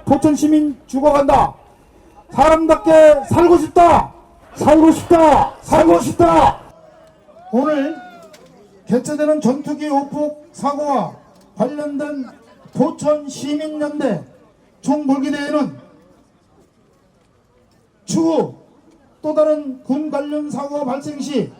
포천 시민 죽어간다. 사람답게 살고 싶다. 살고 싶다. 살고 싶다. 오늘 개최되는 전투기 오폭 사고와 관련된 포천 시민연대 총궐기대회는 추후 또 다른 군 관련 사고가 발생 시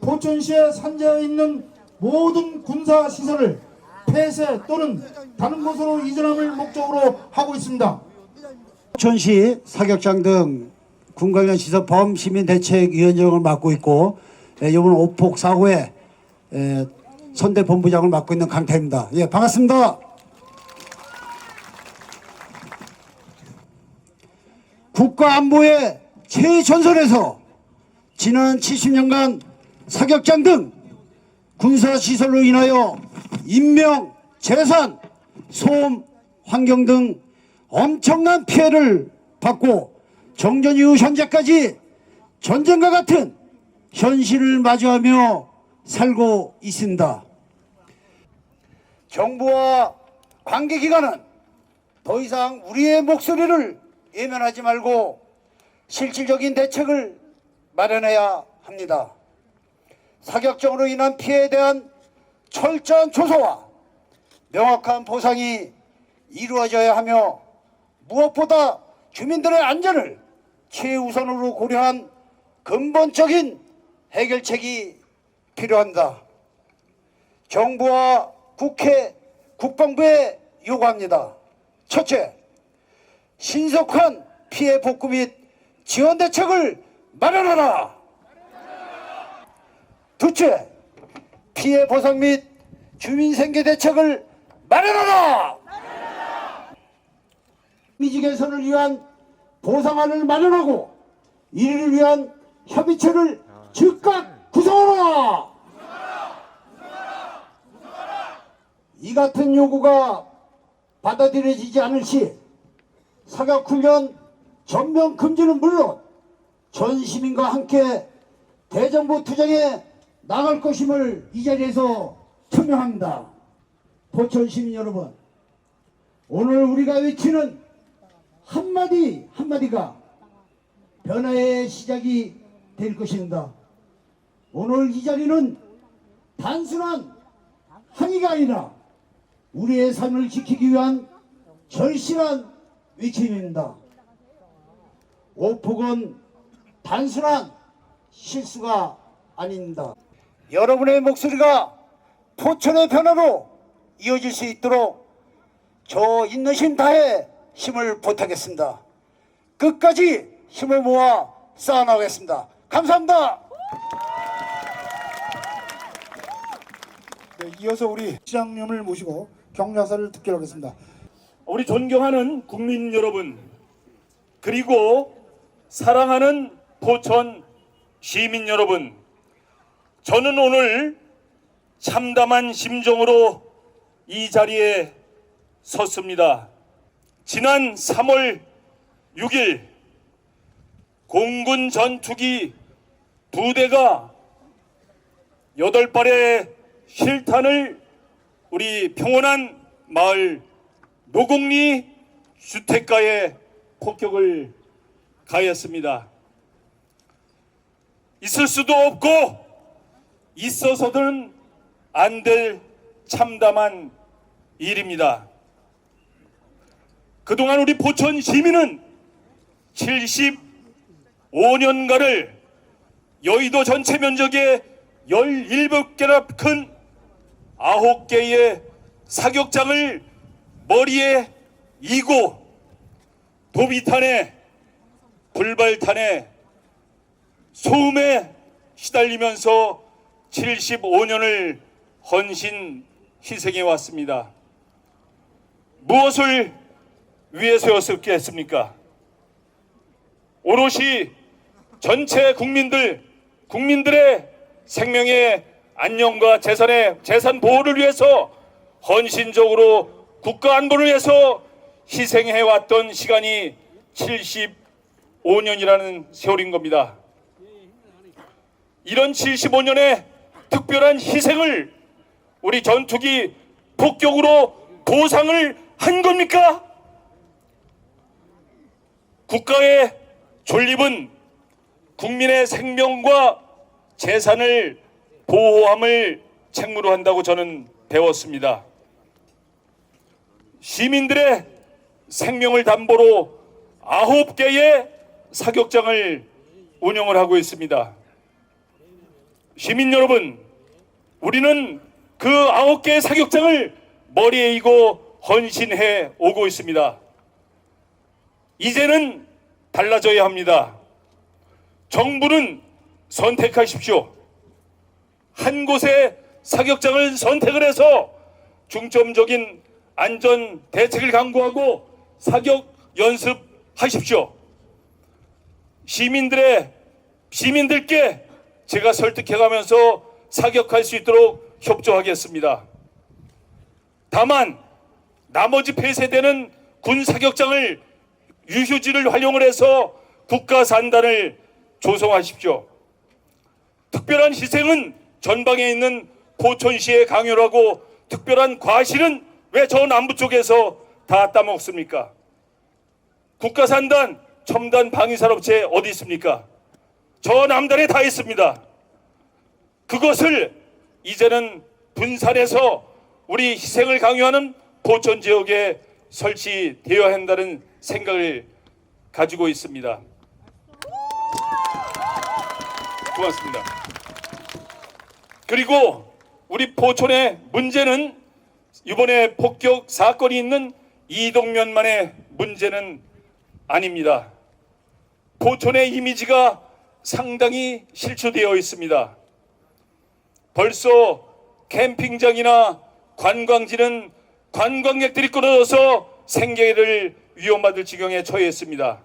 포천시에 산재해 있는 모든 군사 시설을 폐쇄 또는 다른 곳으로 이전함을 목적으로 하고 있습니다. 포천시 사격장 등 군관련 시설 범시민대책위원장을 맡고 있고 이번 오폭 사고에 선대본부장을 맡고 있는 강태입니다. 예, 반갑습니다. 국가안보의 최전선에서 지난 70년간 사격장 등 군사시설로 인하여 인명, 재산, 소음, 환경 등 엄청난 피해를 받고 정전 이후 현재까지 전쟁과 같은 현실을 마주하며 살고 있습니다. 정부와 관계기관은 더 이상 우리의 목소리를 외면하지 말고 실질적인 대책을 마련해야 합니다. 사격정으로 인한 피해에 대한 철저한 조사와 명확한 보상이 이루어져야 하며 무엇보다 주민들의 안전을 최우선으로 고려한 근본적인 해결책이 필요합니다. 정부와 국회, 국방부에 요구합니다. 첫째, 신속한 피해 복구 및 지원 대책을 마련하라. 둘째, 피해 보상 및 주민 생계 대책을 마련하라. 이미지 개선을 위한 보상안을 마련하고 이를 위한 협의체를 즉각 구성하라. 이 같은 요구가 받아들여지지 않을 시 사격훈련 전면 금지는 물론 전 시민과 함께 대정부 투쟁에 나갈 것임을 이 자리에서 표명합니다. 포천 시민 여러분, 오늘 우리가 외치는 한마디 한마디가 변화의 시작이 될 것입니다. 오늘 이 자리는 단순한 항의가 아니라 우리의 삶을 지키기 위한 절실한 외침입니다. 오폭은 단순한 실수가 아닙니다. 여러분의 목소리가 포천의 변화로 이어질 수 있도록 저 있는 힘 다해 힘을 보태겠습니다. 끝까지 힘을 모아 쌓아나가겠습니다. 감사합니다. 네, 이어서 우리 시장님을 모시고 격려사를 듣기로 하겠습니다. 우리 존경하는 국민 여러분, 그리고 사랑하는 포천 시민 여러분, 저는 오늘 참담한 심정으로 이 자리에 섰습니다. 지난 3월 6일 공군 전투기 2대가 8발의 실탄을 우리 평온한 마을 노곡리 주택가에 폭격을 가했습니다. 있을 수도 없고 있어서는 안 될 참담한 일입니다. 그동안 우리 포천 시민은 75년간을 여의도 전체 면적의 17개나 큰 9개의 사격장을 머리에 이고 도비탄에 불발탄에 소음에 시달리면서 75년을 헌신 희생해 왔습니다. 무엇을 위해서였겠습니까? 오롯이 전체 국민들의 생명의 안녕과 재산 보호를 위해서 헌신적으로 국가 안보를 위해서 희생해왔던 시간이 75년이라는 세월인 겁니다. 이런 75년의 특별한 희생을 우리 전투기 폭격으로 보상을 한 겁니까? 국가의 존립은 국민의 생명과 재산을 보호함을 책무로 한다고 저는 배웠습니다. 시민들의 생명을 담보로 9개의 사격장을 운영을 하고 있습니다. 시민 여러분, 우리는 그 9개의 사격장을 머리에 이고 헌신해 오고 있습니다. 이제는 달라져야 합니다. 정부는 선택하십시오. 한 곳의 사격장을 선택을 해서 중점적인 안전 대책을 강구하고 사격 연습하십시오. 시민들께 제가 설득해가면서 사격할 수 있도록 협조하겠습니다. 다만 나머지 폐쇄되는 군 사격장을 유휴지를 활용을 해서 국가 산단을 조성하십시오. 특별한 희생은 전방에 있는 포천시에 강요를 하고 특별한 과실은 왜 저 남부 쪽에서 다 따먹습니까? 국가 산단, 첨단 방위산업체 어디 있습니까? 저 남단에 다 있습니다. 그것을 이제는 분산해서 우리 희생을 강요하는 포천 지역에 설치되어야 한다는 생각을 가지고 있습니다. 고맙습니다. 그리고 우리 포천의 문제는 이번에 폭격 사건이 있는 이동면만의 문제는 아닙니다. 포천의 이미지가 상당히 실추되어 있습니다. 벌써 캠핑장이나 관광지는 관광객들이 끊어져서 생계를 위험받을 지경에 처했습니다.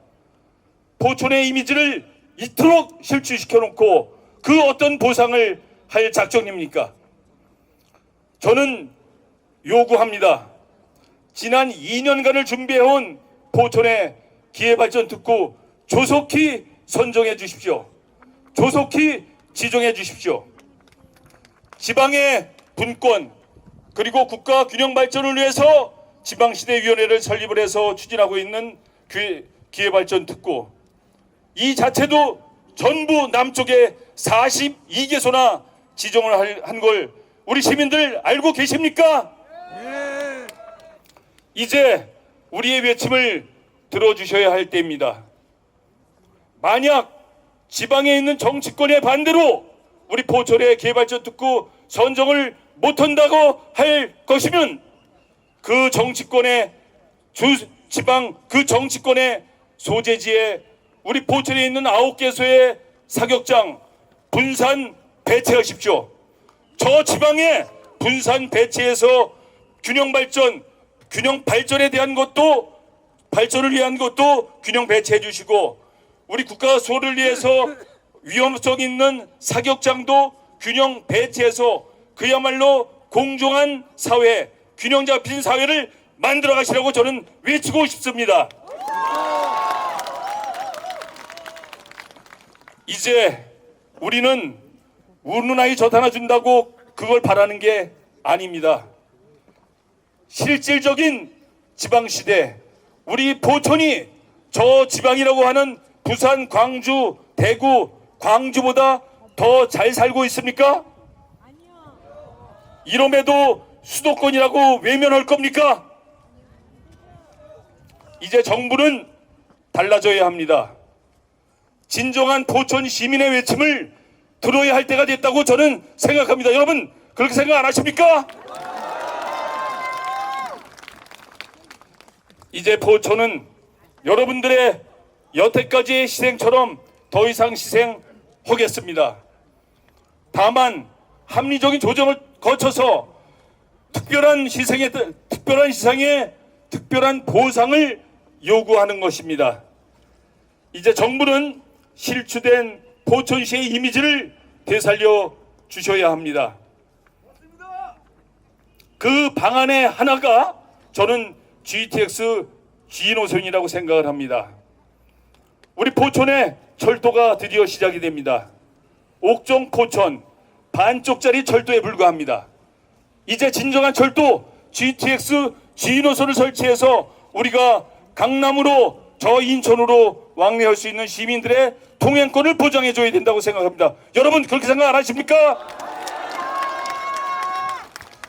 포천의 이미지를 이토록 실추시켜 놓고 그 어떤 보상을 할 작정입니까? 저는 요구합니다. 지난 2년간을 준비해온 포천의 기회발전특구 조속히 선정해 주십시오. 조속히 지정해 주십시오. 지방의 분권 그리고 국가 균형 발전을 위해서 지방시대위원회를 설립을 해서 추진하고 있는 기회발전특구 이 자체도 전부 남쪽에 42개소나 지정을 한 걸 우리 시민들 알고 계십니까? 이제 우리의 외침을 들어주셔야 할 때입니다. 만약 지방에 있는 정치권의 반대로 우리 포천의 기회발전특구 선정을 못한다고 할 것이면 그 정치권의 지방 그 정치권의 소재지에 우리 포천에 있는 9개소의 사격장 분산 배치하십시오. 저 지방에 분산 배치해서 균형 발전에 대한 것도 발전을 위한 것도 균형 배치해 주시고 우리 국가 수호를 위해서 위험성 있는 사격장도 균형 배치해서 그야말로 공정한 사회, 균형 잡힌 사회를 만들어 가시라고 저는 외치고 싶습니다. 이제 우리는 우는 아이 젖 하나 준다고 그걸 바라는 게 아닙니다. 실질적인 지방시대, 우리 포천이 저 지방이라고 하는 부산, 광주, 대구, 광주보다 더 잘 살고 있습니까? 이놈에도 수도권이라고 외면할 겁니까? 이제 정부는 달라져야 합니다. 진정한 포천 시민의 외침을 들어야 할 때가 됐다고 저는 생각합니다. 여러분 그렇게 생각 안 하십니까? 이제 포천은 여러분들의 여태까지의 희생처럼 더 이상 희생하겠습니다. 다만 합리적인 조정을 거쳐서 특별한 희생에 특별한 보상을 요구하는 것입니다. 이제 정부는 실추된 포천시의 이미지를 되살려 주셔야 합니다. 그 방안의 하나가 저는 GTX G노선이라고 생각을 합니다. 우리 포천에 철도가 드디어 시작이 됩니다. 옥정 포천 반쪽짜리 철도에 불과합니다. 이제 진정한 철도 GTX G노선을 설치해서 우리가 강남으로 저 인천으로 왕래할 수 있는 시민들의 통행권을 보장해 줘야 된다고 생각합니다. 여러분 그렇게 생각 안 하십니까?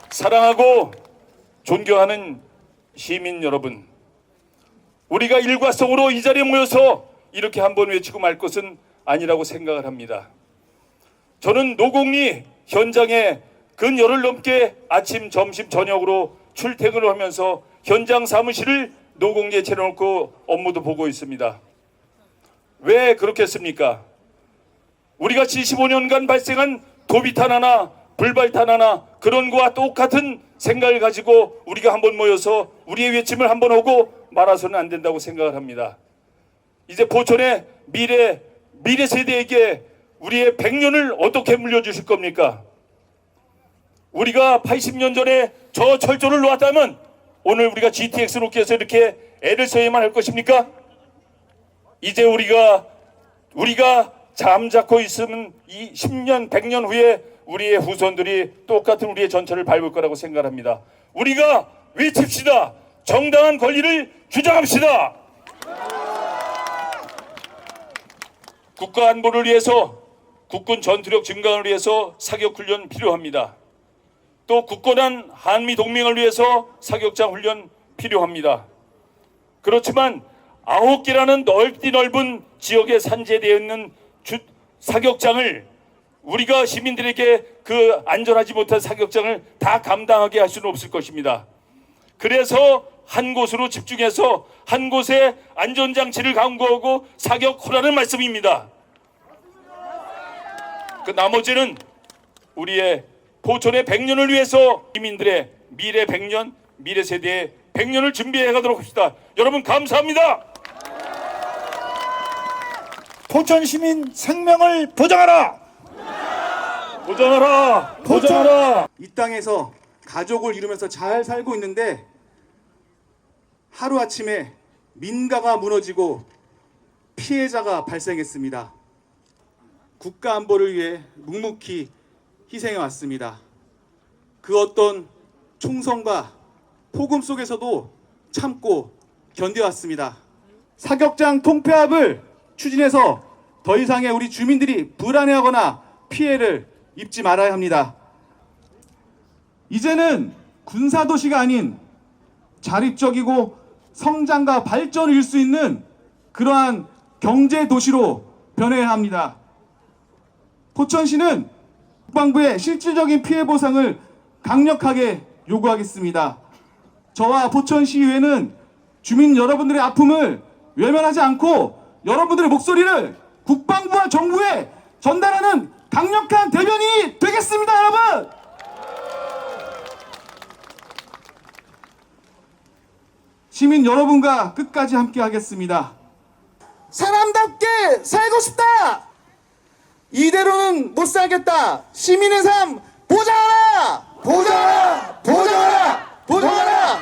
사랑하고 존경하는 시민 여러분, 우리가 일과성으로 이 자리에 모여서 이렇게 한번 외치고 말 것은 아니라고 생각을 합니다. 저는 노공리 현장에 근 열흘 넘게 아침, 점심, 저녁으로 출퇴근을 하면서 현장 사무실을 노공리에 차려놓고 업무도 보고 있습니다. 왜 그렇겠습니까? 우리가 75년간 발생한 도비탄 하나, 불발탄 하나, 그런 거와 똑같은 생각을 가지고 우리가 한번 모여서 우리의 외침을 한번 하고 말아서는 안 된다고 생각을 합니다. 이제 포천의 미래 세대에게 우리의 100년을 어떻게 물려주실 겁니까? 우리가 80년 전에 저 철조를 놓았다면 오늘 우리가 GTX 놓기 위해서 이렇게 애를 써야만 할 것입니까? 이제 우리가 잠자코 있으면 이 10년, 100년 후에 우리의 후손들이 똑같은 우리의 전철을 밟을 거라고 생각합니다. 우리가 외칩시다. 정당한 권리를 주장합시다. 국가 안보를 위해서, 국군 전투력 증강을 위해서 사격훈련 필요합니다. 또 굳건한 한미동맹을 위해서 사격장 훈련 필요합니다. 그렇지만 9개라는 넓은 지역에 산재되어 있는 사격장을 우리가 시민들에게 그 안전하지 못한 사격장을 다 감당하게 할 수는 없을 것입니다. 그래서 한 곳으로 집중해서 한 곳에 안전장치를 강구하고 사격하라는 말씀입니다. 그 나머지는 우리의 포천의 100년을 위해서 시민들의 미래 100년, 미래 세대의 100년을 준비해 가도록 합시다. 여러분 감사합니다. 포천 시민 생명을 보장하라. 보장하라. 보장하라. 이 땅에서 가족을 이루면서 잘 살고 있는데 하루아침에 민가가 무너지고 피해자가 발생했습니다. 국가 안보를 위해 묵묵히 희생해 왔습니다. 그 어떤 총성과 폭음 속에서도 참고 견뎌왔습니다. 사격장 통폐합을 추진해서 더 이상의 우리 주민들이 불안해하거나 피해를 입지 말아야 합니다. 이제는 군사도시가 아닌 자립적이고 성장과 발전을 이룰 수 있는 그러한 경제도시로 변해야 합니다. 포천시는 국방부의 실질적인 피해 보상을 강력하게 요구하겠습니다. 저와 포천시의회는 주민 여러분들의 아픔을 외면하지 않고 여러분들의 목소리를 국방부와 정부에 전달하는 강력한 대변인이 되겠습니다, 여러분! 시민 여러분과 끝까지 함께 하겠습니다. 사람답게 살고 싶다! 이대로는 못 살겠다! 시민의 삶 보장하라! 보장하라! 보장하라! 보장하라!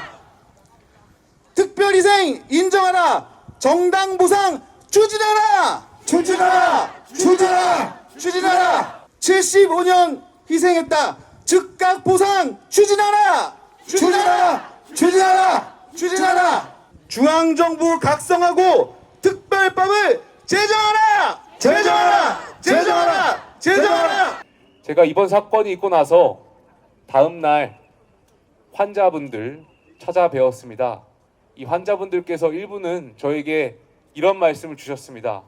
특별희생 인정하라! 정당 보상 추진하라! 추진하라! 추진하라! 추진하라! 75년 희생했다! 즉각 보상 추진하라! 추진하라! 추진하라! 추진하라! 중앙정부 각성하고 특별법을 제정하라! 제정하라! 제정하라! 제정하라! 제가 이번 사건이 있고 나서 다음 날 환자분들 찾아뵈었습니다. 이 환자분들께서 일부는 저에게 이런 말씀을 주셨습니다.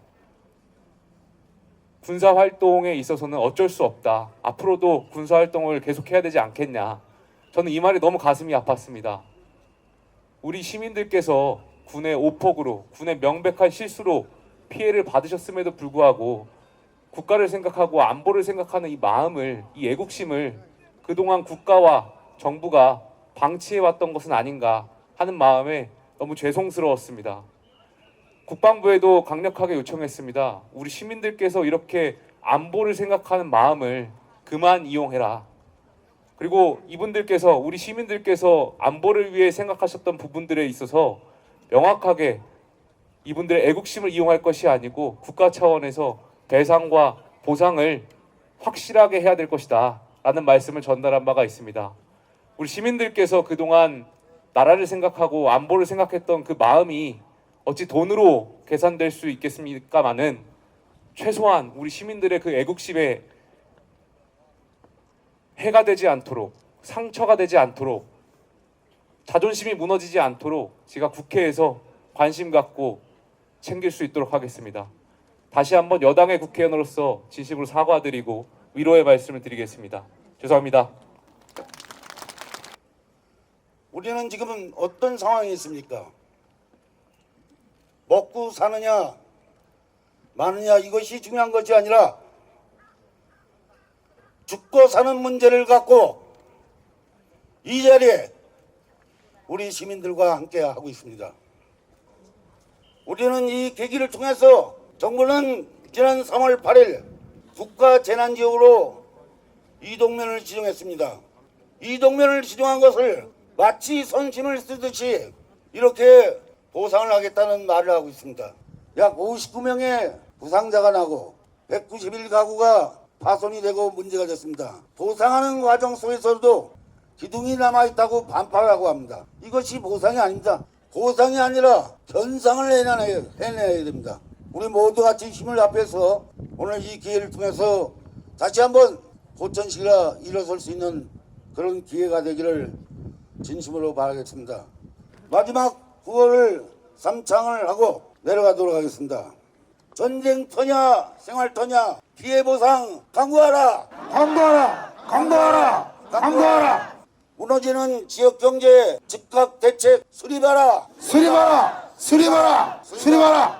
군사활동에 있어서는 어쩔 수 없다. 앞으로도 군사활동을 계속해야 되지 않겠냐. 저는 이 말이 너무 가슴이 아팠습니다. 우리 시민들께서 군의 오폭으로, 군의 명백한 실수로 피해를 받으셨음에도 불구하고 국가를 생각하고 안보를 생각하는 이 마음을, 이 애국심을 그동안 국가와 정부가 방치해왔던 것은 아닌가 하는 마음에 너무 죄송스러웠습니다. 국방부에도 강력하게 요청했습니다. 우리 시민들께서 이렇게 안보를 생각하는 마음을 그만 이용해라. 그리고 이분들께서, 우리 시민들께서 안보를 위해 생각하셨던 부분들에 있어서 명확하게 이분들의 애국심을 이용할 것이 아니고 국가 차원에서 배상과 보상을 확실하게 해야 될 것이다 라는 말씀을 전달한 바가 있습니다. 우리 시민들께서 그동안 나라를 생각하고 안보를 생각했던 그 마음이 어찌 돈으로 계산될 수 있겠습니까마는 최소한 우리 시민들의 그 애국심에 해가 되지 않도록, 상처가 되지 않도록, 자존심이 무너지지 않도록 제가 국회에서 관심 갖고 챙길 수 있도록 하겠습니다. 다시 한번 여당의 국회의원으로서 진심으로 사과드리고 위로의 말씀을 드리겠습니다. 죄송합니다. 우리는 지금 어떤 상황이 있습니까? 먹고 사느냐 마느냐 이것이 중요한 것이 아니라 죽고 사는 문제를 갖고 이 자리에 우리 시민들과 함께 하고 있습니다. 우리는 이 계기를 통해서 정부는 지난 3월 8일 국가재난지역으로 이동면을 지정했습니다. 이동면을 지정한 것을 마치 선심을 쓰듯이 이렇게 보상을 하겠다는 말을 하고 있습니다. 약 59명의 부상자가 나고 191가구가 파손이 되고 문제가 됐습니다. 보상하는 과정 속에서도 기둥이 남아있다고 반발하고 합니다. 이것이 보상이 아닙니다. 보상이 아니라 변상을 해내야 됩니다. 우리 모두 같이 힘을 합해서 오늘 이 기회를 통해서 다시 한번 포천시가 일어설 수 있는 그런 기회가 되기를 진심으로 바라겠습니다. 마지막 구호를 삼창을 하고 내려가도록 하겠습니다. 전쟁터냐 생활터냐 피해보상 강구하라. 강구하라. 강구하라. 강구하라. 무너지는 지역경제 즉각 대책 수립하라. 수립하라. 수립하라. 수립하라.